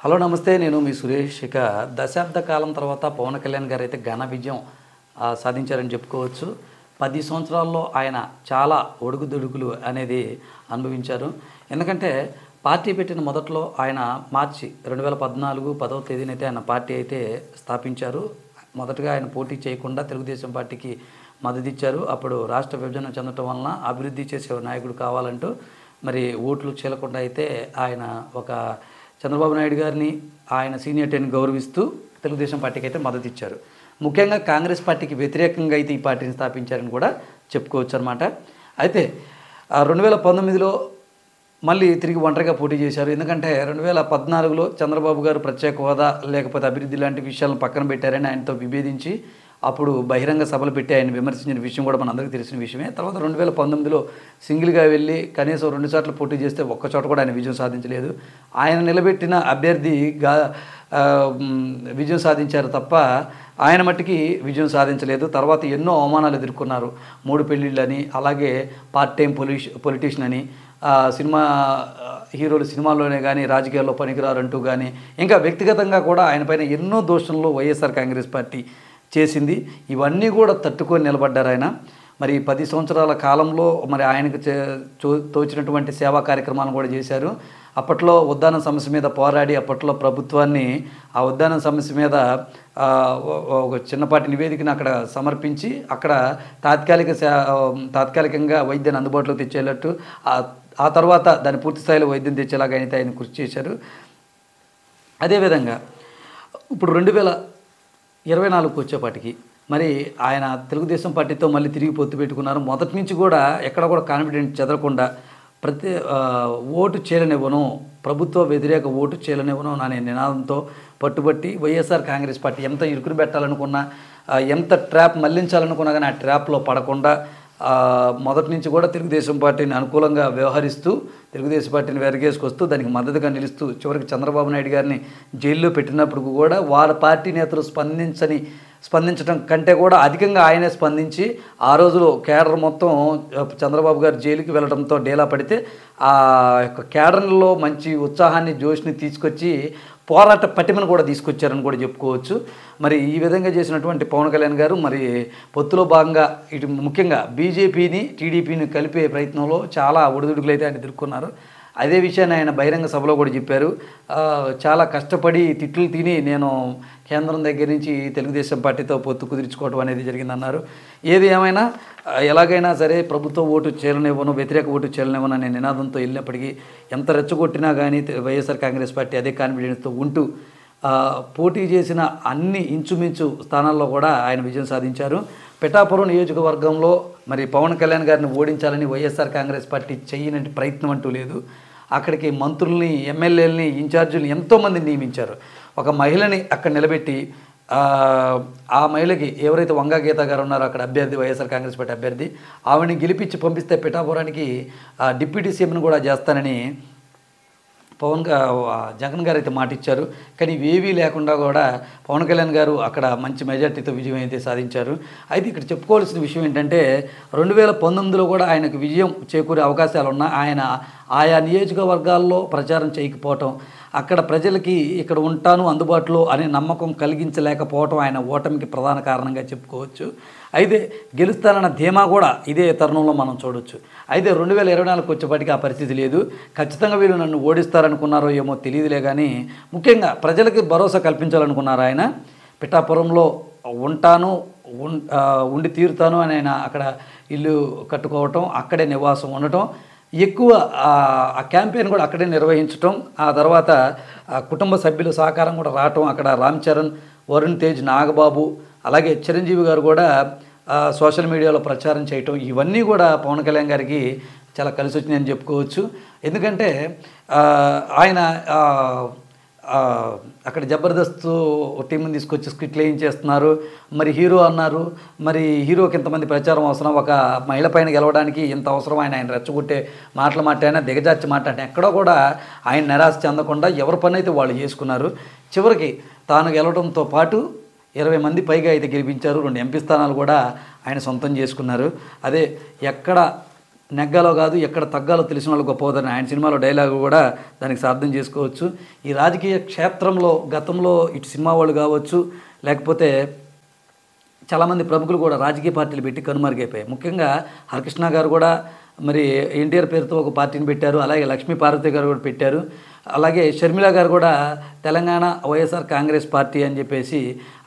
Hello నమస్తే, నేను మీ సురేష్. ఇక దశాబ్ద కాలం తర్వాత పవన్ కళ్యాణ్ గారు అయితే ఘన విజయం సాధించారని చెప్పుకోవచ్చు. 10 సంవత్సరాల్లో ఆయన చాలా ఒడుగుదొడుకులు అనేది అనుభవించారు. ఎందుకంటే పార్టీ పెట్టిన మొదట్లో ఆయన మార్చి 2014 10వ తేదీనైతే ఆయన పార్టీ అయితే స్థాపించారు. మొదటగా ఆయన పోటీ చేయకుండా తెలుగుదేశం పార్టీకి మద్దతు ఇచ్చారు. అప్పుడు రాష్ట్ర విభజన చెందటం వలన అభివృద్ధి చేసే నాయకుడు కావాలంటూ మరి ఓట్లు చీలకుండా అయితే ఆయన ఒక చంద్రబాబు నాయుడు గారిని ఆయన సీనియారిటీని గౌరవిస్తూ తెలుగుదేశం పార్టీకి అయితే మద్దతు ఇచ్చారు. ముఖ్యంగా కాంగ్రెస్ పార్టీకి వ్యతిరేకంగా అయితే ఈ పార్టీని స్థాపించారని కూడా చెప్పుకోవచ్చు అనమాట. అయితే 2019లో మళ్ళీ తిరిగి ఒంటరిగా పోటీ చేశారు. ఎందుకంటే 2014లో చంద్రబాబు గారు ప్రత్యేక హోదా లేకపోతే అభివృద్ధి లాంటి విషయాలను పక్కన పెట్టారని ఆయనతో విభేదించి అప్పుడు బహిరంగ సభలు పెట్టి ఆయన విమర్శించిన విషయం కూడా మనందరికీ తెలిసిన విషయమే. తర్వాత 2019లో సింగిల్గా వెళ్ళి కనీసం 2 సార్లు పోటీ చేస్తే ఒక్క చోట కూడా ఆయన విజయం సాధించలేదు. ఆయన నిలబెట్టిన అభ్యర్థిగా విజయం సాధించారు తప్ప ఆయన మట్టికి విజయం సాధించలేదు. తర్వాత ఎన్నో అవమానాలు ఎదుర్కొన్నారు. 3 పెళ్ళిళ్ళని, అలాగే పార్ట్ టైం పొలిటీషియన్ అని, సినిమా హీరోలు సినిమాల్లోనే కానీ రాజకీయాల్లో పనికిరారంటూ కానీ, ఇంకా వ్యక్తిగతంగా కూడా ఆయన పైన ఎన్నో దోషణలు వైఎస్ఆర్ కాంగ్రెస్ పార్టీ చేసింది. ఇవన్నీ కూడా తట్టుకొని నిలబడ్డారు ఆయన. మరి 10 సంవత్సరాల కాలంలో మరి ఆయనకు తోచినటువంటి సేవా కార్యక్రమాలను కూడా చేశారు. అప్పట్లో ఉద్దానం సమస్య మీద పోరాడి అప్పట్లో ప్రభుత్వాన్ని ఆ ఉద్దానం సమస్య మీద ఒక చిన్నపాటి నివేదికను అక్కడ సమర్పించి అక్కడ తాత్కాలికంగా వైద్యాన్ని అందుబాటులోకి తెచ్చేటట్టు, ఆ తర్వాత దాని పూర్తి స్థాయిలో వైద్యం తెచ్చేలాగా అయితే ఆయన కృషి చేశారు. అదేవిధంగా ఇప్పుడు 2024కు వచ్చేపాటికి మరి ఆయన తెలుగుదేశం పార్టీతో మళ్ళీ తిరిగి పొత్తు పెట్టుకున్నారు. మొదటి నుంచి కూడా ఎక్కడ కూడా కాన్ఫిడెంట్ చెదరకుండా ఓటు చేయలనివ్వను, ప్రభుత్వ వ్యతిరేక ఓటు చేయలనివ్వను అనే నినాదంతో పట్టుబట్టి వైఎస్ఆర్ కాంగ్రెస్ పార్టీ ఎంత ఇరుకుని పెట్టాలనుకున్నా, ఎంత ట్రాప్ మళ్లించాలనుకున్నా కానీ ఆ ట్రాప్లో పడకుండా మొదటి నుంచి కూడా తెలుగుదేశం పార్టీని అనుకూలంగా వ్యవహరిస్తూ తెలుగుదేశం పార్టీని వెరగేసుకొస్తూ దానికి మద్దతుగా నిలుస్తూ చివరికి చంద్రబాబు నాయుడు గారిని జైల్లో పెట్టినప్పుడు కూడా వారి పార్టీ నేతలు స్పందించడం కంటే కూడా అధికంగా ఆయనే స్పందించి ఆ రోజులో కేడర్ మొత్తం చంద్రబాబు గారు జైలుకి వెళ్ళడంతో డేలా పడితే ఆ యొక్క కేడర్లో మంచి ఉత్సాహాన్ని జోష్ని తీసుకొచ్చి పోరాట పటిమను కూడా తీసుకొచ్చారని కూడా చెప్పుకోవచ్చు. మరి ఈ విధంగా చేసినటువంటి పవన్ కళ్యాణ్ గారు మరి పొత్తులో భాగంగా ఇటు ముఖ్యంగా బీజేపీని టీడీపీని కలిపే ప్రయత్నంలో చాలా ఒడిదుడుకులు అయితే ఆయన ఎదుర్కొన్నారు. అదే విషయాన్ని ఆయన బహిరంగ సభలో కూడా చెప్పారు. చాలా కష్టపడి తిట్లు తిని నేను కేంద్రం దగ్గర నుంచి తెలుగుదేశం పార్టీతో పొత్తు కుదుర్చుకోవడం అనేది జరిగిందన్నారు. ఏది ఏమైనా ఎలాగైనా సరే ప్రభుత్వ ఓటు చేయలనివ్వను, వ్యతిరేక ఓటు చేయలనివ్వను అనే నినాదంతో వెళ్ళినప్పటికీ ఎంత రెచ్చగొట్టినా కానీ వైఎస్ఆర్ కాంగ్రెస్ పార్టీ అదే కాన్ఫిడెన్స్తో ఉంటూ పోటీ చేసిన అన్ని ఇంచుమించు స్థానాల్లో కూడా ఆయన విజయం సాధించారు. పిఠాపురం నియోజకవర్గంలో మరి పవన్ కళ్యాణ్ గారిని ఓడించాలని వైఎస్ఆర్ కాంగ్రెస్ పార్టీ చేయనటువంటి ప్రయత్నం అంటూ లేదు. అక్కడికి మంత్రుల్ని, ఎమ్మెల్యేలని, ఇన్ఛార్జీలు ఎంతోమందిని నియమించారు. ఒక మహిళని అక్కడ నిలబెట్టి ఆ మహిళకి ఎవరైతే వంగా గీత గారు ఉన్నారో అక్కడ అభ్యర్థి, వైఎస్ఆర్ కాంగ్రెస్ పార్టీ అభ్యర్థి, ఆవిడని గెలిపించి పంపిస్తే పిఠాపురానికి డిప్యూటీ సీఎంను కూడా చేస్తానని జగన్ గారు అయితే మాట ఇచ్చారు. కానీ ఇవేవీ లేకుండా కూడా పవన్ కళ్యాణ్ గారు అక్కడ మంచి మెజార్టీతో విజయం అయితే సాధించారు. అయితే ఇక్కడ చెప్పుకోవాల్సిన విషయం ఏంటంటే 2019లో కూడా ఆయనకు విజయం చేకూరే అవకాశాలు ఉన్నా ఆయన ఆయా నియోజకవర్గాల్లో ప్రచారం చేయకపోవటం, అక్కడ ప్రజలకి ఇక్కడ ఉంటాను అందుబాటులో అనే నమ్మకం కలిగించలేకపోవటం ఆయన ఓటమికి ప్రధాన కారణంగా చెప్పుకోవచ్చు. అయితే గెలుస్తానన్న ధీమా కూడా ఇదే తరుణంలో మనం చూడవచ్చు. అయితే 2024కు వచ్చేపాటికి ఆ పరిస్థితి లేదు. ఖచ్చితంగా వీళ్ళు నన్ను ఓడిస్తారనుకున్నారో ఏమో తెలియదులే, కానీ ముఖ్యంగా ప్రజలకి భరోసా కల్పించాలనుకున్నారు ఆయన. పిఠాపురంలో ఉండి తీరుతాను అని ఆయన అక్కడ ఇల్లు కట్టుకోవటం, అక్కడే నివాసం ఉండటం, ఎక్కువ ఆ క్యాంపెయిన్ కూడా అక్కడే నిర్వహించటం, ఆ తర్వాత కుటుంబ సభ్యుల సహకారం కూడా రావటం, అక్కడ రామ్ చరణ్, వరుణ్ తేజ్, నాగబాబు, అలాగే చిరంజీవి గారు కూడా సోషల్ మీడియాలో ప్రచారం చేయటం, ఇవన్నీ కూడా పవన్ కళ్యాణ్ గారికి చాలా కలిసి వచ్చినాయని చెప్పుకోవచ్చు. ఎందుకంటే ఆయన అక్కడ జబర్దస్త్ టీంని తీసుకొచ్చి స్కిట్లు వేయించేస్తున్నారు. మరి హీరో అన్నారు, మరి హీరోకి ఇంతమంది ప్రచారం అవసరం, ఒక మహిళ పైన గెలవడానికి ఇంత అవసరం, ఆయన రెచ్చగొట్టే మాటలు మాట్లాడినా, దిగజార్చి మాట్లాడినా ఎక్కడో కూడా ఆయన నిరాశ చెందకుండా ఎవరి పని అయితే వాళ్ళు చేసుకున్నారు. చివరికి తాను గెలవడంతో పాటు 20 మంది పైగా అయితే గెలిపించారు. 2 ఎంపీ స్థానాలు కూడా ఆయన సొంతం చేసుకున్నారు. అదే ఎక్కడ నెగ్గాలో కాదు ఎక్కడ తగ్గాలో తెలిసిన వాళ్ళు గొప్పదని ఆయన సినిమాలో డైలాగు కూడా దానికి సార్థం చేసుకోవచ్చు. ఈ రాజకీయ క్షేత్రంలో గతంలో ఇటు సినిమా వాళ్ళు కావచ్చు, లేకపోతే చాలామంది ప్రముఖులు కూడా రాజకీయ పార్టీలు పెట్టి కనుమరుగైపోయాయి. ముఖ్యంగా హరికృష్ణ గారు కూడా మరి ఎన్టీఆర్ పేరుతో ఒక పార్టీని పెట్టారు. అలాగే లక్ష్మీ పార్వతి గారు కూడా పెట్టారు. అలాగే షర్మిల గారు కూడా తెలంగాణ వైఎస్ఆర్ కాంగ్రెస్ పార్టీ అని చెప్పేసి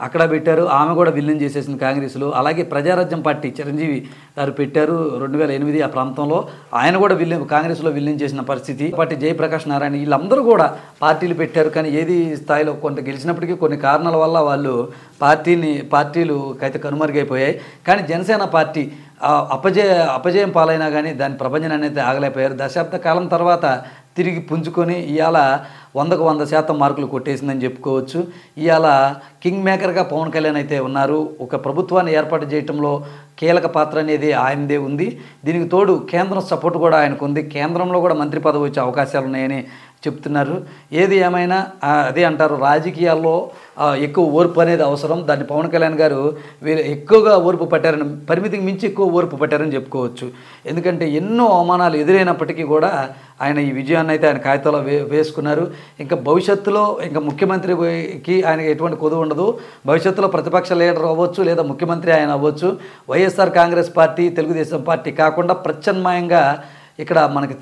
అక్కడ పెట్టారు. ఆమె కూడా విలీనం చేసేసింది కాంగ్రెస్లో. అలాగే ప్రజారాజ్యం పార్టీ చిరంజీవి గారు పెట్టారు 2008 ఆ ప్రాంతంలో. ఆయన కూడా కాంగ్రెస్లో విలీనం చేసిన పరిస్థితి. పార్టీ జయప్రకాష్ నారాయణ వీళ్ళందరూ కూడా పార్టీలు పెట్టారు. కానీ ఏది స్థాయిలో కొంత గెలిచినప్పటికీ కొన్ని కారణాల వల్ల వాళ్ళు పార్టీలు అయితే కనుమరుగైపోయాయి. కానీ జనసేన పార్టీ అపజయం పాలైనా కానీ దాని ప్రభంజనం అనేది ఆగలేకపోయారు. దశాబ్ద కాలం తర్వాత తిరిగి పుంజుకొని ఇవాళ 100కు 100% మార్కులు కొట్టేసిందని చెప్పుకోవచ్చు. ఇవాళ కింగ్ మేకర్గా పవన్ కళ్యాణ్ అయితే ఉన్నారు. ఒక ప్రభుత్వాన్ని ఏర్పాటు చేయడంలో కీలక పాత్ర అనేది ఆయనదే ఉంది. దీనికి తోడు కేంద్రం సపోర్ట్ కూడా ఆయనకు ఉంది. కేంద్రంలో కూడా మంత్రి పదవి వచ్చే అవకాశాలు ఉన్నాయని చెప్తున్నారు. ఏది ఏమైనా అదే అంటారు, రాజకీయాల్లో ఎక్కువ ఓర్పు అనేది అవసరం. దాన్ని పవన్ కళ్యాణ్ గారు ఎక్కువగా ఓర్పు పట్టారని, పరిమితికి మించి ఎక్కువ ఓర్పు పట్టారని చెప్పుకోవచ్చు. ఎందుకంటే ఎన్నో అవమానాలు ఎదురైనప్పటికీ కూడా ఆయన ఈ విజయాన్ని అయితే ఆయన కాగితంలో వేసుకున్నారు. ఇంకా భవిష్యత్తులో ఇంకా ముఖ్యమంత్రికి ఆయనకి ఎటువంటి కొదువు ఉండదు. భవిష్యత్తులో ప్రతిపక్ష లీడర్ అవ్వచ్చు, లేదా ముఖ్యమంత్రి ఆయన అవ్వచ్చు. వైఎస్ఆర్ కాంగ్రెస్ పార్టీ, తెలుగుదేశం పార్టీ కాకుండా ప్రత్యామ్నాయంగా ఇక్కడ మనకి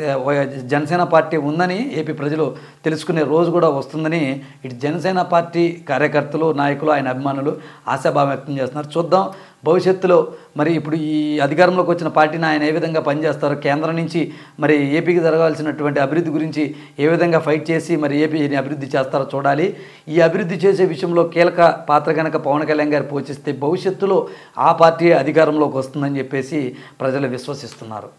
జనసేన పార్టీ ఉందని ఏపీ ప్రజలు తెలుసుకునే రోజు కూడా వస్తుందని ఇటు జనసేన పార్టీ కార్యకర్తలు, నాయకులు, ఆయన అభిమానులు ఆశాభావం వ్యక్తం చేస్తున్నారు. చూద్దాం భవిష్యత్తులో మరి ఇప్పుడు ఈ అధికారంలోకి వచ్చిన పార్టీని ఆయన ఏ విధంగా పనిచేస్తారో, కేంద్రం నుంచి మరి ఏపీకి జరగాల్సినటువంటి అభివృద్ధి గురించి ఏ విధంగా ఫైట్ చేసి మరి ఏపీని అభివృద్ధి చేస్తారో చూడాలి. ఈ అభివృద్ధి చేసే విషయంలో కీలక పాత్ర కనుక పవన్ కళ్యాణ్ గారు పోషిస్తే భవిష్యత్తులో ఆ పార్టీ అధికారంలోకి వస్తుందని చెప్పేసి ప్రజలు విశ్వసిస్తున్నారు.